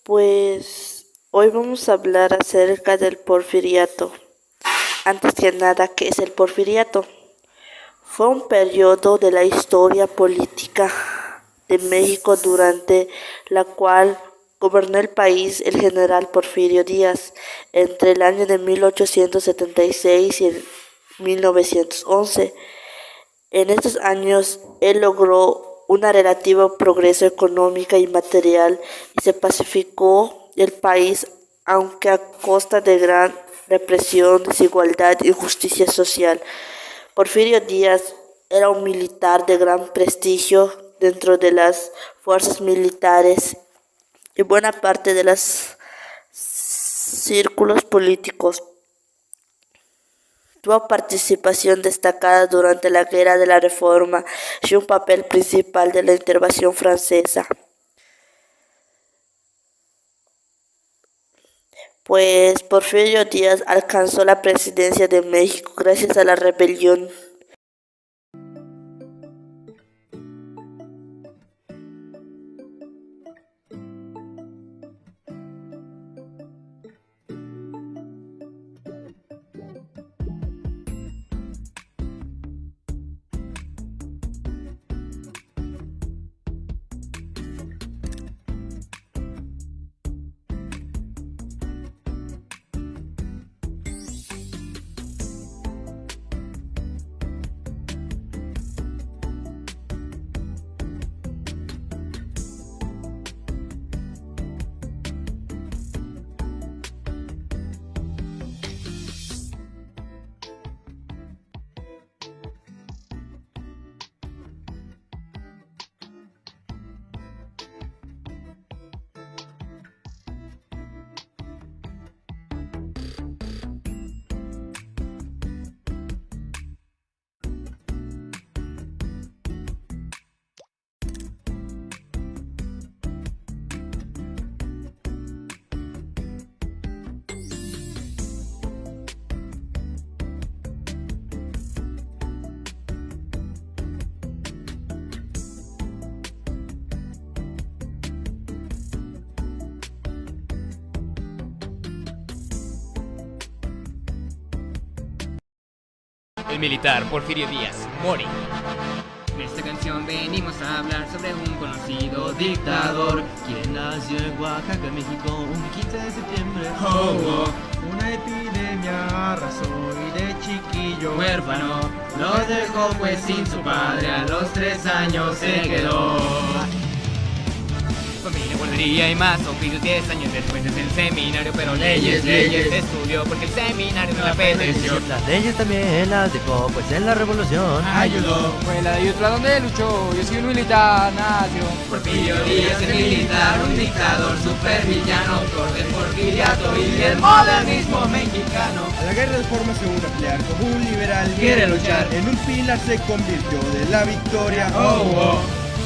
Pues hoy vamos a hablar acerca del porfiriato. Antes que nada, ¿qué es el porfiriato? Fue un periodo de la historia política de México durante la cual gobernó el país el general Porfirio Díaz entre el año de 1876 y el 1911. En estos años, él logró un relativo progreso económico y material y se pacificó el país, aunque a costa de gran represión, desigualdad y injusticia social. Porfirio Díaz era un militar de gran prestigio dentro de las fuerzas militares y buena parte de los círculos políticos. Tuvo participación destacada durante la Guerra de la Reforma y un papel principal de la intervención francesa. Pues Porfirio Díaz alcanzó la presidencia de México gracias a la rebelión. El militar Porfirio Díaz, Mori. En esta canción venimos a hablar sobre un conocido dictador quien nació en Oaxaca, México, un 15 de septiembre. Una epidemia arrasó y de chiquillo Huérfano, los dejó pues sin su padre, a los 3 años se quedó. Familia, guardería y más, oficios 10 años después es el seminario, pero Leyes estudió porque el seminario no la apeteció. Las leyes también las dejó, pues en la revolución Ayudó. Fue la de Yutla donde luchó, yo soy un militar nació. Porfirio Díaz es militar, un dictador supervillano, autor del porfiriato y el modernismo mexicano. A la guerra de forma se une a pelear como un liberal. Quiere luchar. En un pilar se convirtió de la victoria.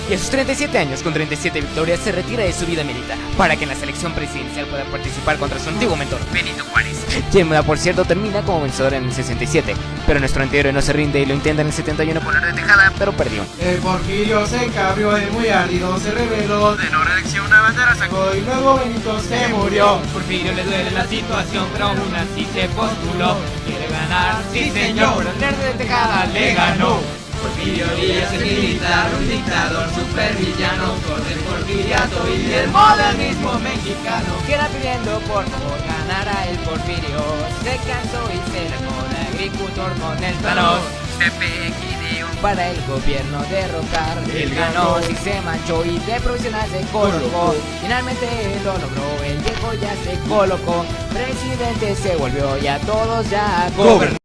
Y a sus 37 años, con 37 victorias, se retira de su vida militar para que en la selección presidencial pueda participar contra su antiguo mentor, Benito Juárez, quien por cierto termina como vencedor en el 67, pero nuestro antihéroe no se rinde y lo intenta en el 71 poner de tejada, pero perdió. El Porfirio se encabrió y muy ardido se rebeló. De no reelección una bandera sacó y luego Benito se murió. Porfirio le duele la situación, pero aún así se postuló. Quiere ganar, sí señor, pero el nerd de tejada le ganó. Porfirio Díaz es militar, un dictador supervillano, autor del porfiriato y el modernismo mexicano. Que era pidiendo por favor ganara el Porfirio. Se cansó y se largó de agricultor con el Thanos. Se pequideó para el gobierno derrocar. Él ganó y se manchó y de profesional se colocó. Finalmente lo logró, el viejo ya se colocó. Presidente se volvió y a todos ya gobernó.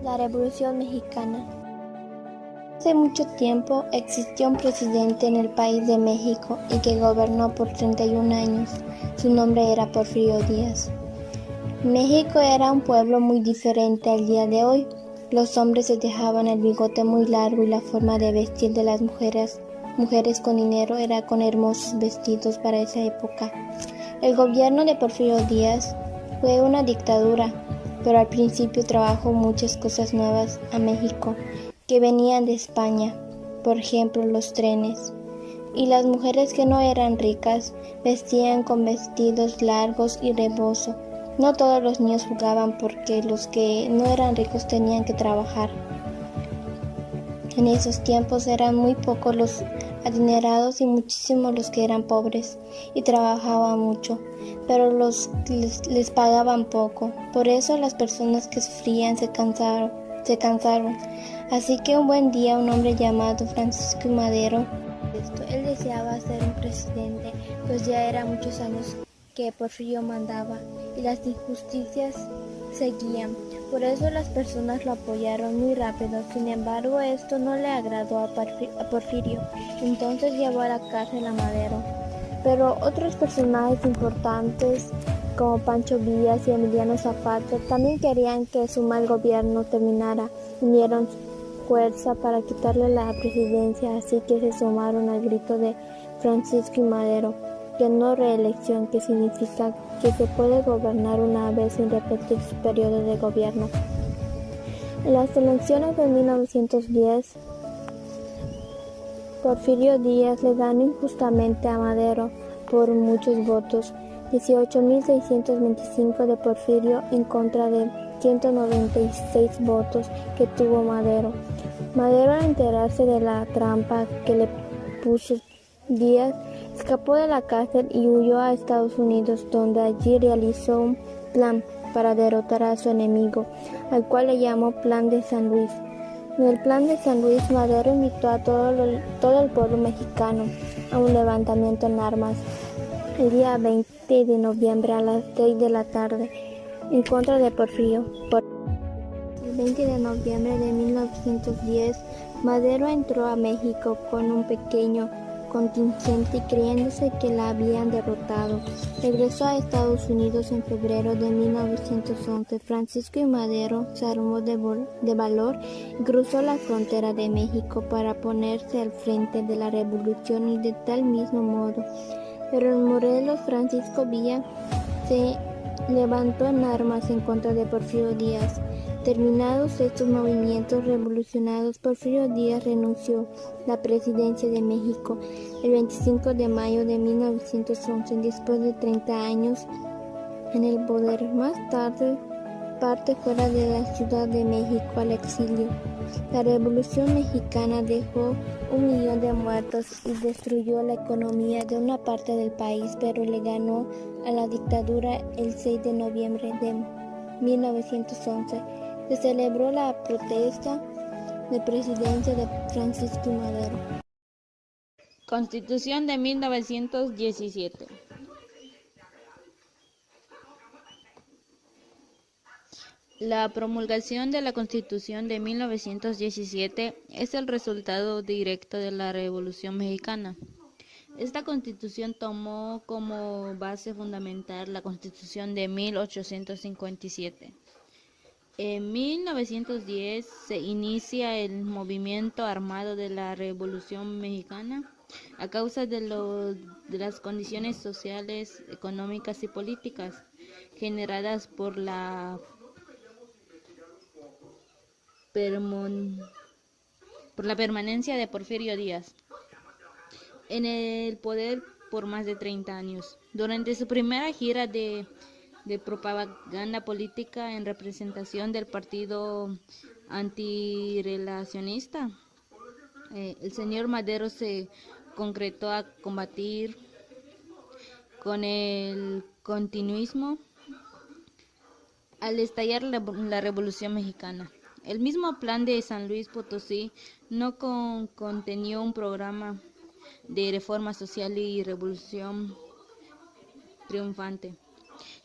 La Revolución Mexicana. Hace mucho tiempo existió un presidente en el país de México y que gobernó por 31 años. Su nombre era Porfirio Díaz. México era un pueblo muy diferente al día de hoy. Los hombres se dejaban el bigote muy largo y la forma de vestir de las mujeres con dinero era con hermosos vestidos para esa época. El gobierno de Porfirio Díaz fue una dictadura, pero al principio trajo muchas cosas nuevas a México. que venían de España, por ejemplo los trenes. Y las mujeres que no eran ricas vestían con vestidos largos y rebozo. No todos los niños jugaban porque los que no eran ricos tenían que trabajar. En esos tiempos eran muy pocos los adinerados y muchísimos los que eran pobres y trabajaban mucho, pero les pagaban poco. Por eso las personas que sufrían se cansaron. Así que un buen día un hombre llamado Francisco I. Madero, él deseaba ser un presidente, pues ya era muchos años que Porfirio mandaba y las injusticias seguían. Por eso las personas lo apoyaron muy rápido. Sin embargo, esto no le agradó a Porfirio. Entonces llevó a la cárcel a Madero. Pero otros personajes importantes como Pancho Villa y Emiliano Zapata también querían que su mal gobierno terminara. Unieron fuerza para quitarle la presidencia, así que se sumaron al grito de Francisco I. Madero, de no reelección, que significa que se puede gobernar una vez sin repetir su periodo de gobierno. En las elecciones de 1910, Porfirio Díaz le ganó injustamente a Madero por muchos votos, 18.625 de Porfirio en contra de 196 votos que tuvo Madero. Madero, al enterarse de la trampa que le puso Díaz, escapó de la cárcel y huyó a Estados Unidos, donde allí realizó un plan para derrotar a su enemigo, al cual le llamó Plan de San Luis. En el Plan de San Luis, Madero invitó a todo el pueblo mexicano a un levantamiento en armas el día 20 de noviembre a las 6 de la tarde en contra de Porfirio. El 20 de noviembre de 1910, Madero entró a México con un pequeño contingente creyéndose que la habían derrotado. Regresó a Estados Unidos en febrero de 1911. Francisco I. Madero se armó de valor y cruzó la frontera de México para ponerse al frente de la revolución y de tal mismo modo. Pero en Morelos, Francisco Villa se levantó en armas en contra de Porfirio Díaz. Terminados estos movimientos revolucionarios, Porfirio Díaz renunció a la presidencia de México el 25 de mayo de 1911, después de 30 años en el poder. Más tarde parte fuera de la Ciudad de México al exilio. La Revolución Mexicana dejó 1 millón de muertos y destruyó la economía de una parte del país, pero le ganó a la dictadura el 6 de noviembre de 1911. Se celebró la protesta de presidencia de Francisco I. Madero. Constitución de 1917. La promulgación de la Constitución de 1917 es el resultado directo de la Revolución Mexicana. Esta Constitución tomó como base fundamental la Constitución de 1857. En 1910 se inicia el movimiento armado de la Revolución Mexicana a causa de las condiciones sociales, económicas y políticas generadas por la permanencia de Porfirio Díaz en el poder por más de 30 años. Durante su primera gira de propaganda política en representación del partido antirrelacionista, el señor Madero se concretó a combatir con el continuismo al estallar la Revolución Mexicana. El mismo Plan de San Luis Potosí no contenía un programa de reforma social y revolución triunfante.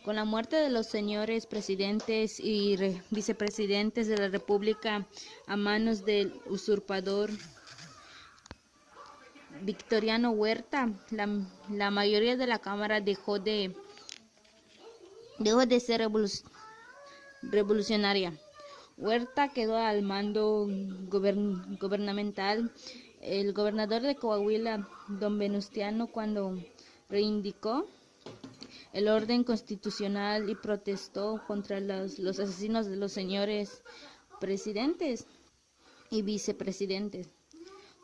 Con la muerte de los señores presidentes y vicepresidentes de la República a manos del usurpador Victoriano Huerta, la mayoría de la Cámara dejó de ser revolucionaria. Huerta quedó al mando gubernamental. El gobernador de Coahuila, don Venustiano, cuando reivindicó el orden constitucional y protestó contra los asesinos de los señores presidentes. y vicepresidentes.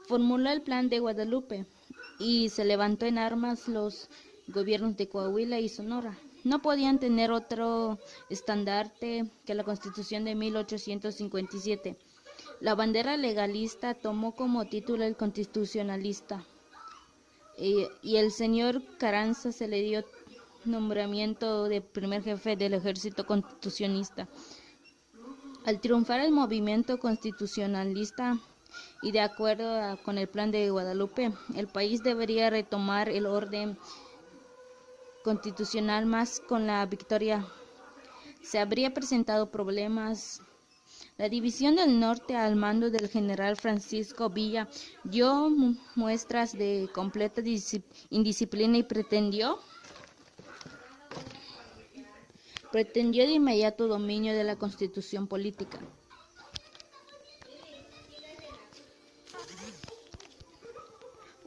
Formuló el Plan de Guadalupe y se levantó en armas los gobiernos de Coahuila y Sonora. No podían tener otro estandarte que la Constitución de 1857. La bandera legalista tomó como título el constitucionalista y el señor Carranza se le dio nombramiento de primer jefe del ejército constitucionalista. Al triunfar el movimiento constitucionalista y de acuerdo con el Plan de Guadalupe, el país debería retomar el orden constitucional, más con la victoria se habría presentado problemas. La división del norte al mando del general Francisco Villa dio muestras de completa indisciplina y pretendió de inmediato dominio de la constitución política.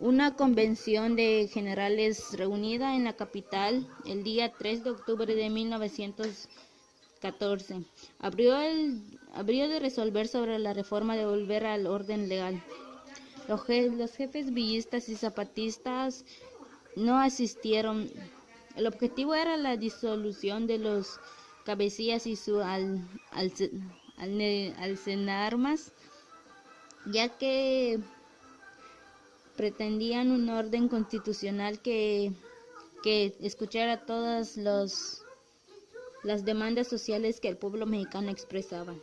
Una convención de generales reunida en la capital el día 3 de octubre de 1914 habría de resolver sobre la reforma de volver al orden legal. Los jefes villistas y zapatistas no asistieron. El objetivo era la disolución de los cabecillas y su alcenarmas, ya que pretendían un orden constitucional que escuchara todas las demandas sociales que el pueblo mexicano expresaba.